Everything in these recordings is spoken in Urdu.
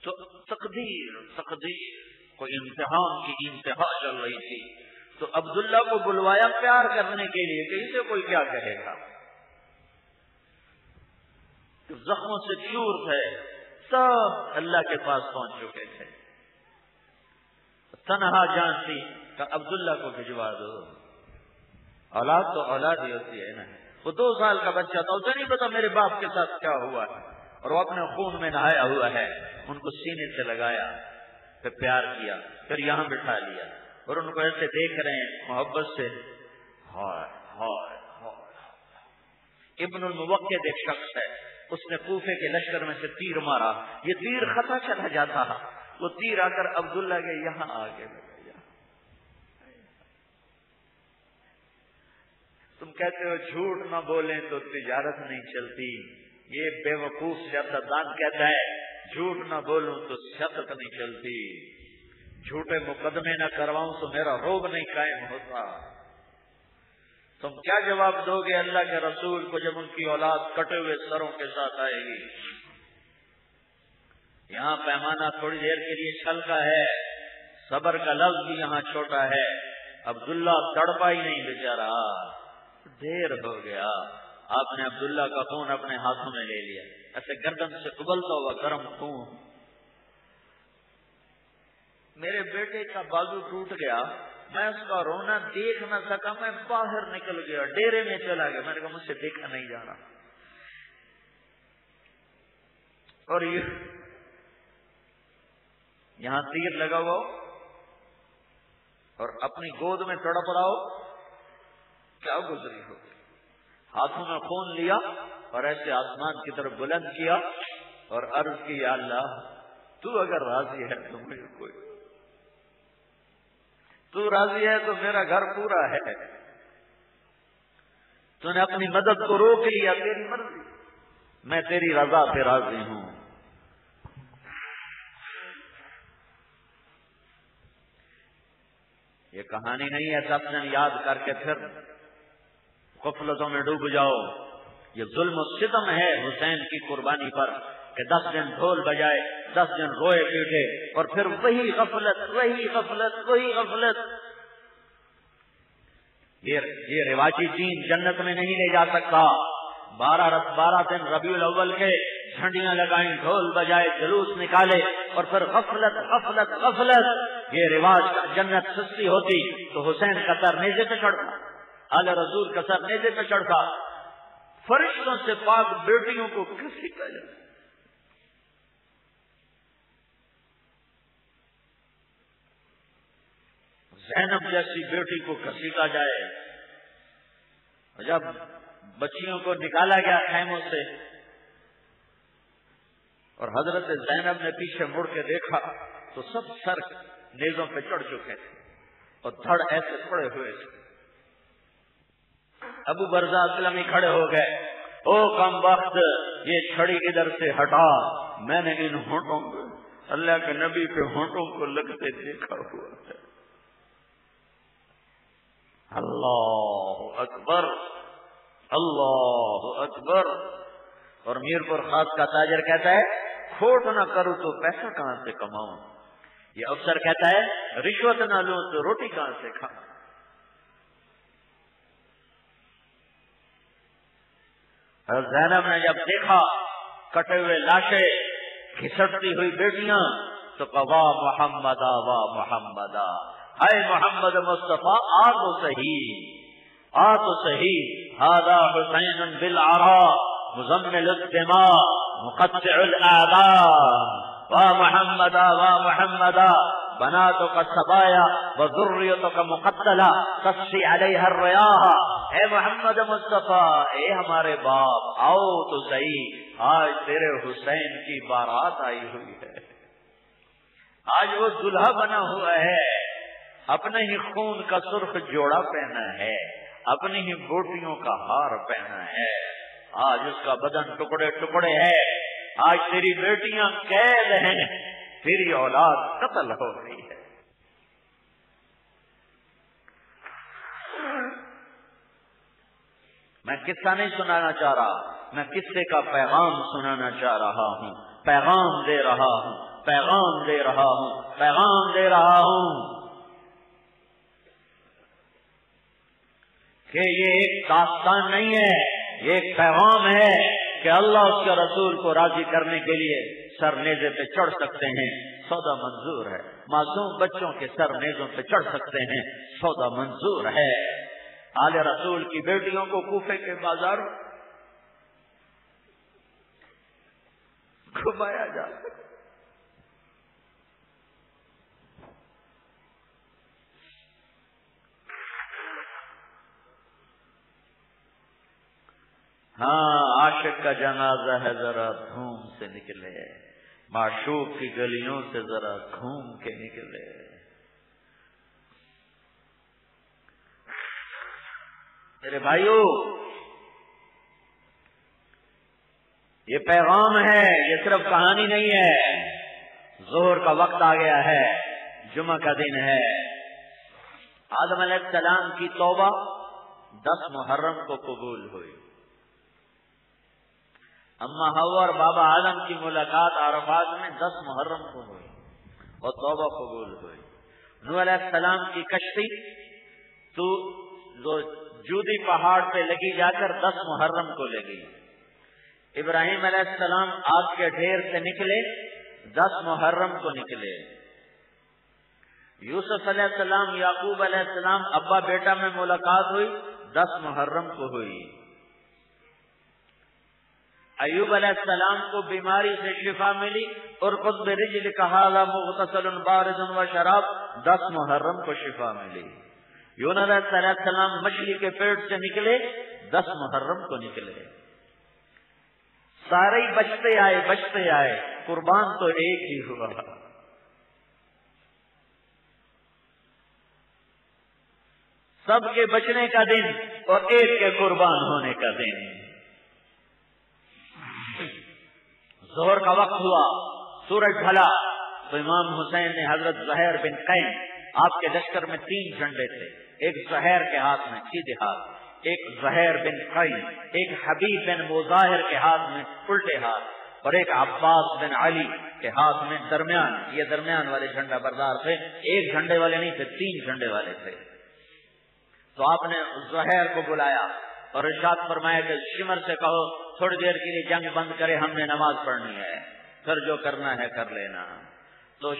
تو تقدیر کوئی امتحان کی انتہا چل رہی تھی، تو عبداللہ کو بلوایا پیار کرنے کے لیے کہ اسے کوئی کیا کہے گا، زخموں سے چور تھے، سب اللہ کے پاس پہنچ چکے تھے، تنہا جان تھی کہ عبداللہ کو بھجوا دو۔ اولاد تو اولاد ہی ہوتی ہے نا، وہ 2 سال کا بچہ تھا، اسے نہیں پتا میرے باپ کے ساتھ کیا ہوا ہے، اور وہ اپنے خون میں نہایا ہوا ہے۔ ان کو سینے سے لگایا، پھر پیار کیا، پھر یہاں بٹھا لیا، اور ان کو ایسے دیکھ رہے ہیں محبت سے۔ ہائے ہائے ہائے۔ ابن الموقد ایک شخص ہے، اس نے کوفے کے لشکر میں سے تیر مارا، یہ تیر خطا چلا جاتا، وہ تیر آ کر عبداللہ کے یہاں آ کے لگا۔ تم کہتے ہو جھوٹ نہ بولیں تو تجارت نہیں چلتی، یہ بے وقوف سیاستدان کہتا ہے جھوٹ نہ بولوں تو سیاست نہیں چلتی، جھوٹے مقدمے نہ کرواؤں تو میرا روب نہیں قائم ہوتا۔ تم کیا جواب دو گے اللہ کے رسول کو جب ان کی اولاد کٹے ہوئے سروں کے ساتھ آئے گی؟ یہاں پیمانہ تھوڑی دیر کے لیے چھلکا ہے، صبر کا لفظ بھی یہاں چھوٹا ہے۔ عبداللہ تڑپا ہی نہیں بیچارہ، دیر ہو گیا، آپ نے عبداللہ کا خون اپنے ہاتھوں میں لے لیا، ایسے گردن سے ابلتا ہوا گرم خون۔ میرے بیٹے کا بازو ٹوٹ گیا، میں اس کا رونا دیکھ نہ سکا، میں باہر نکل گیا، ڈیرے میں چلا گیا، میں نے کہا مجھ سے دیکھا نہیں جا رہا۔ اور یہاں تیر لگا ہوا اور اپنی گود میں تڑپ رہا ہو، کیا گزری ہو؟ ہاتھوں میں خون لیا اور ایسے آسمان کی طرف بلند کیا اور عرض کی یا اللہ تو اگر راضی ہے تو مجھے کوئی، تو راضی ہے تو میرا گھر پورا ہے، تو نے اپنی مدد کو روک لیا، تیری مرضی، میں تیری رضا پہ راضی ہوں۔ یہ کہانی نہیں ہے 10 دن یاد کر کے پھر غفلتوں میں ڈوب جاؤ، یہ ظلم و ستم ہے حسین کی قربانی پر کہ 10 دن ڈھول بجائے، 10 دن روئے پیٹے، اور پھر وہی غفلت وہی غفلت وہی غفلت۔ یہ رواجی دین جنت میں نہیں لے جا سکتا۔ 12 دن ربیع الاول کے جھنڈیاں لگائیں، ڈھول بجائے، جلوس نکالے، اور پھر غفلت غفلت غفلت۔ یہ رواج جنت سستی ہوتی تو حسین کا سر نیزے پہ چڑھتا، آل رسول کا سر نیزے پہ چڑھتا، فرشتوں سے پاک بیٹیوں کو گھسیٹا جاتا۔ زینب جیسی بیٹی کو گھسیٹا جائے، جب بچیوں کو نکالا گیا خیموں سے اور حضرت زینب نے پیچھے مڑ کے دیکھا تو سب سر نیزوں پہ چڑھ چکے تھے اور دھڑ ایسے پڑے ہوئے تھے۔ ابو برزہ اسلمی کھڑے ہو گئے، او کم وقت یہ چھڑی ادھر سے ہٹا، میں نے ان ہونٹوں کو اللہ کے نبی کے ہونٹوں کو لگتے دیکھا ہوا ہے۔ اللہ اکبر اللہ اکبر۔ اور میرپور خاص کا تاجر کہتا ہے کھوٹ نہ کروں تو پیسہ کہاں سے کماؤں، یہ افسر کہتا ہے رشوت نہ لوں تو روٹی کہاں سے کھاؤں۔ اور زینب نے جب دیکھا کٹے ہوئے لاشیں، گھسٹتی ہوئی بیٹیاں، تو کہا واہ محمدا واہ محمدا، اے محمد مصطفیٰ آ تو صحیح، آ تو صحیح، ھذا حسین بالعراء مزمل الدماء مقطع الاعداء، واہ محمدا واہ محمدا، بناتک سبایا وذریتک مقتلا تسقی علیہا الریاح، اے محمد مصطفیٰ، اے ہمارے باپ آؤ تو صحیح، آج تیرے حسین کی بارات آئی ہوئی ہے، آج وہ دلہا بنا ہوا ہے، اپنے ہی خون کا سرخ جوڑا پہنا ہے، اپنی ہی بوٹیوں کا ہار پہنا ہے، آج اس کا بدن ٹکڑے ٹکڑے ہے، آج تیری بیٹیاں قید ہیں، تیری اولاد قتل ہو رہی ہے۔ میں قصہ نہیں سنانا چاہ رہا، میں قصے کا پیغام سنانا چاہ رہا ہوں۔ پیغام دے رہا ہوں، پیغام دے رہا ہوں، پیغام دے رہا ہوں کہ یہ ایک داستان نہیں ہے، یہ ایک پیغام ہے کہ اللہ اس کے رسول کو راضی کرنے کے لیے سر نیزے پہ چڑھ سکتے ہیں، سودا منظور ہے۔ معصوم بچوں کے سر نیزوں پہ چڑھ سکتے ہیں، سودا منظور ہے۔ آل رسول کی بیٹیوں کو کوفے کے بازار گھمایا جا سکتا۔ ہاں، عاشق کا جنازہ ہے، ذرا دھوم سے نکلے، معشوق کی گلیوں سے ذرا گھوم کے نکلے۔ میرے بھائیو، یہ پیغام ہے، یہ صرف کہانی نہیں ہے۔ ظہر کا وقت آ گیا ہے، جمعہ کا دن ہے۔ آدم علیہ السلام کی توبہ 10 محرم کو قبول ہوئی۔ اما حوا اور بابا آدم کی ملاقات عرفات میں 10 محرم کو ہوئی اور توبہ قبول ہوئی۔ نوح علیہ السلام کی کشتی تو جو جودی پہاڑ پہ لگی جا کر 10 محرم کو لگی۔ ابراہیم علیہ السلام آگ کے ڈھیر سے نکلے، 10 محرم کو نکلے۔ یوسف علیہ السلام، یعقوب علیہ السلام ابا بیٹا میں ملاقات ہوئی، 10 محرم کو ہوئی۔ ایوب علیہ السلام کو بیماری سے شفا ملی اور قطب رجل کہا مغتسل بارد و شراب، 10 محرم کو شفا ملی۔ یونس علیہ السلام مچھلی کے پیٹ سے نکلے، 10 محرم کو نکلے۔ سارے بچتے آئے بچتے آئے، قربان تو ایک ہی ہوا۔ سب کے بچنے کا دن اور ایک کے قربان ہونے کا دن۔ ظہر کا وقت ہوا، سورج ڈھلا تو امام حسین نے حضرت زہیر بن قین، آپ کے لشکر میں 3 جھنڈے تھے، ایک زہیر کے ہاتھ میں سیدھے ہاتھ، ایک زہیر بن قین، ایک حبیب بن مظاہر کے ہاتھ میں الٹے ہاتھ، اور ایک عباس بن علی کے ہاتھ میں درمیان، یہ درمیان والے جھنڈا بردار تھے، ایک جھنڈے والے نہیں تھے، 3 جھنڈے والے تھے۔ تو آپ نے زہیر کو بلایا اور ارشاد فرمایا کہ شمر سے کہو تھوڑی دیر کے لیے جنگ بند کرے، ہم نے نماز پڑھنی ہے، پھر جو کرنا ہے کر لینا۔ تو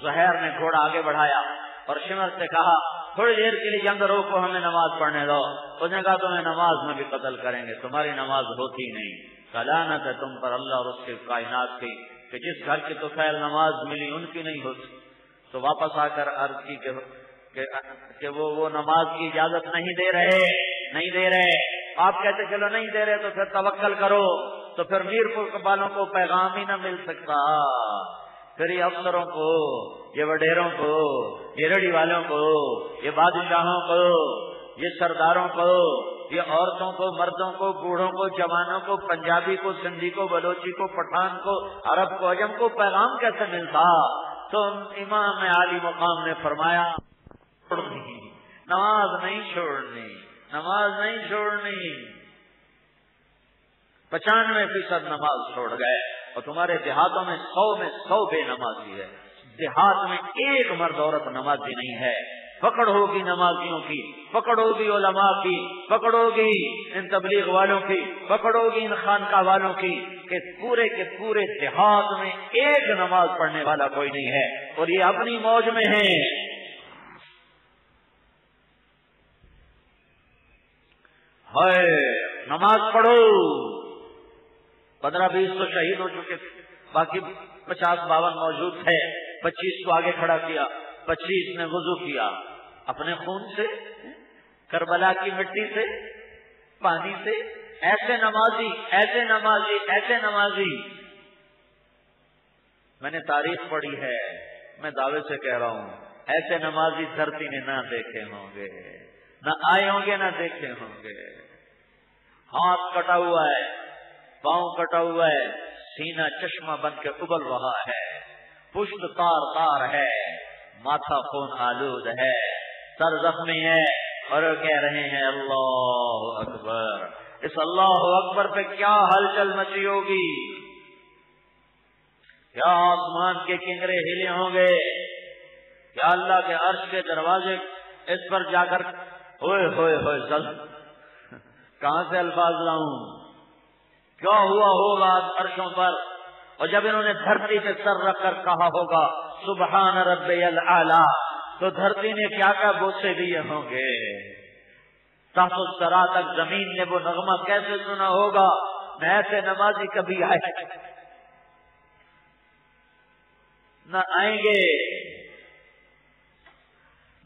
زہیر نے گھوڑا آگے بڑھایا اور شمر سے کہا تھوڑی دیر کے لیے جنگ روکو، ہمیں نماز پڑھنے دو۔ اس نے کہا تمہیں نماز میں بھی قتل کریں گے، تمہاری نماز ہوتی نہیں، لعنت ہے تم پر اللہ اور اس کے کائنات کی کہ جس گھر کی تو خیر نماز ملی ان کی نہیں ہوتی۔ تو واپس آ کر عرض کی کہ وہ نماز کی اجازت نہیں دے رہے۔ آپ کہتے چلو نہیں دے رہے تو پھر توکل کرو، تو پھر میرپور والوں کو پیغام ہی نہ مل سکتا، پھر یہ افسروں کو، یہ وڈیروں کو، یہ ریڑھی والوں کو، یہ بادشاہوں کو، یہ سرداروں کو، یہ عورتوں کو، مردوں کو، بوڑھوں کو، جوانوں کو، پنجابی کو، سندھی کو، بلوچی کو، پٹھان کو، عرب کو، عجم کو پیغام کیسے ملتا؟ تو امام عالی مقام نے فرمایا نماز نہیں چھوڑنی، نماز نہیں چھوڑنی۔ 95% نماز چھوڑ گئے، اور تمہارے دیہاتوں میں 100 بے نمازی ہے۔ دیہات میں ایک مرد عورت نمازی نہیں ہے۔ پکڑ ہوگی نمازیوں کی، پکڑ ہوگی علماء کی، پکڑ ہوگی ان تبلیغ والوں کی، پکڑ ہوگی ان خانقاہ والوں کی کہ پورے کے پورے دیہات میں ایک نماز پڑھنے والا کوئی نہیں ہے، اور یہ اپنی موج میں ہیں۔ نماز پڑھو۔ 15-20 تو شہید ہو چکے تھے، باقی 50-52 موجود تھے۔ 25 کو آگے کھڑا کیا، 25 نے وضو کیا اپنے خون سے، کربلا کی مٹی سے، پانی سے۔ ایسے نمازی، ایسے نمازی، ایسے نمازی میں نے تاریخ پڑھی ہے، میں دعوے سے کہہ رہا ہوں، ایسے نمازی دھرتی نے نہ دیکھے ہوں گے، نہ آئے ہوں گے، نہ دیکھے ہوں گے۔ ہاتھ کٹا ہوا ہے، پاؤں کٹا ہوا ہے، سینہ چشمہ بن کے ابل رہا ہے، پشت تار تار ہے، ماتھا خون آلود ہے، سر زخمی ہے، اور کہہ رہے ہیں اللہ اکبر۔ اس اللہ اکبر پہ کیا ہلچل مچی ہوگی؟ کیا آسمان کے کنگرے ہلے ہوں گے، کیا اللہ کے عرش کے دروازے اس پر جا کر ہوئے ہوئے ہوئے سل کہاں سے الفاظ لاؤں، کیا ہوا ہوگا عرشوں پر، اور جب انہوں نے دھرتی پہ سر رکھ کر کہا ہوگا سبحان ربی الاعلی، تو دھرتی نے کیا کیا بوسے دیے ہوں گے، تحت الثری تک زمین نے وہ نغمہ کیسے سنا ہوگا۔ نہ ایسے نمازی کبھی آئے نہ آئیں گے۔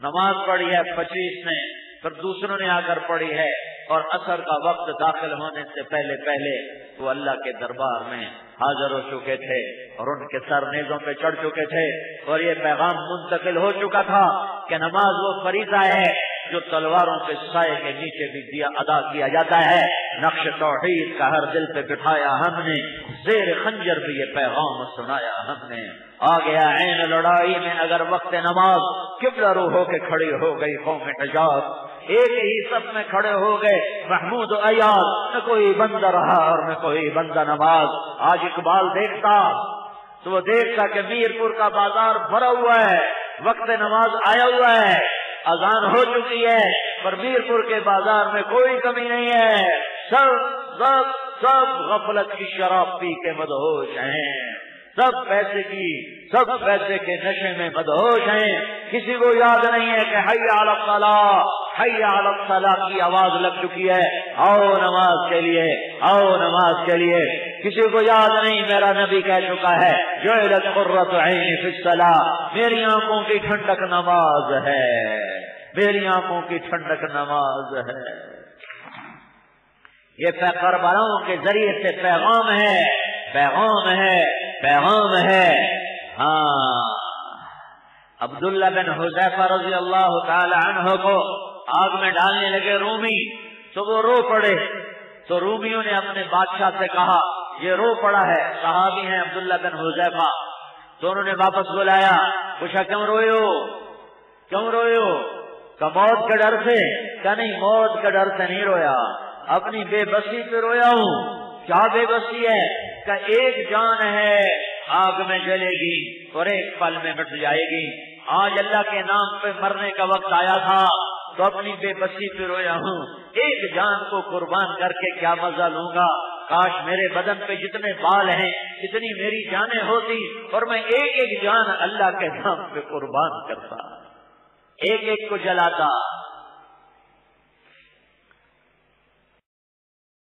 نماز پڑھی ہے 25 نے، پھر دوسروں نے آ کر پڑھی ہے، اور عصر کا وقت داخل ہونے سے پہلے پہلے وہ اللہ کے دربار میں حاضر ہو چکے تھے اور ان کے سر نیزوں پہ چڑھ چکے تھے، اور یہ پیغام منتقل ہو چکا تھا کہ نماز وہ فریضہ ہے جو تلواروں کے سائے کے نیچے بھی دیا ادا کیا جاتا ہے۔ نقش توحید کا ہر دل پہ بٹھایا ہم نے، زیر خنجر بھی یہ پیغام سنایا ہم نے۔ آ گیا عین لڑائی میں اگر وقت نماز، قبلہ رو ہو کے کھڑی ہو گئی قوم حجاز، ایک ہی سب میں کھڑے ہو گئے محمود و ایاز، نہ کوئی بندہ رہا اور نہ کوئی بندہ نماز۔ آج اقبال دیکھتا تو وہ دیکھتا کہ میرپور کا بازار بھرا ہوا ہے، وقت نماز آیا ہوا ہے، اذان ہو چکی ہے، پر میرپور کے بازار میں کوئی کمی نہیں ہے، سب غفلت کی شراب پی کے مدہوش ہیں، سب پیسے کے نشے میں مدہوش ہیں، کسی کو یاد نہیں ہے کہ حی علی الصلاۃ، حی علی الصلاۃ کی آواز لگ چکی ہے، آؤ نماز کے لیے، آؤ نماز کے لیے۔ کسی کو یاد نہیں، میرا نبی کہہ چکا ہے جعلت قرۃ عینی فی الصلاۃ، میری آنکھوں کی ٹھنڈک نماز ہے، میری آنکھوں کی ٹھنڈک نماز ہے۔ یہ کربلاؤں کے ذریعے سے پیغام ہے، پیغام ہے، پیغام ہے۔ ہاں، عبداللہ بن حذیفہ رضی اللہ تعالی عنہ کو آگ میں ڈالنے لگے رومی، تو وہ رو پڑے، تو رومیوں نے اپنے بادشاہ سے کہا یہ رو پڑا ہے، صحابی ہیں عبداللہ بن حذیفہ، تو انہوں نے واپس بلایا، پوچھا کیوں روئے ہو، کیوں روئے ہو؟ کہ موت کے ڈر سے؟ کہ نہیں، موت کے ڈر سے نہیں رویا، اپنی بے بسی پہ رویا ہوں۔ کیا بے بسی ہے؟ کہ ایک جان ہے آگ میں جلے گی اور ایک پل میں مٹ جائے گی، آج اللہ کے نام پہ مرنے کا وقت آیا تھا تو اپنی بے بسی پہ رویا ہوں، ایک جان کو قربان کر کے کیا مزہ لوں گا، کاش میرے بدن پہ جتنے بال ہیں اتنی میری جانیں ہوتی اور میں ایک ایک جان اللہ کے نام پہ قربان کرتا، ایک ایک کو جلاتا،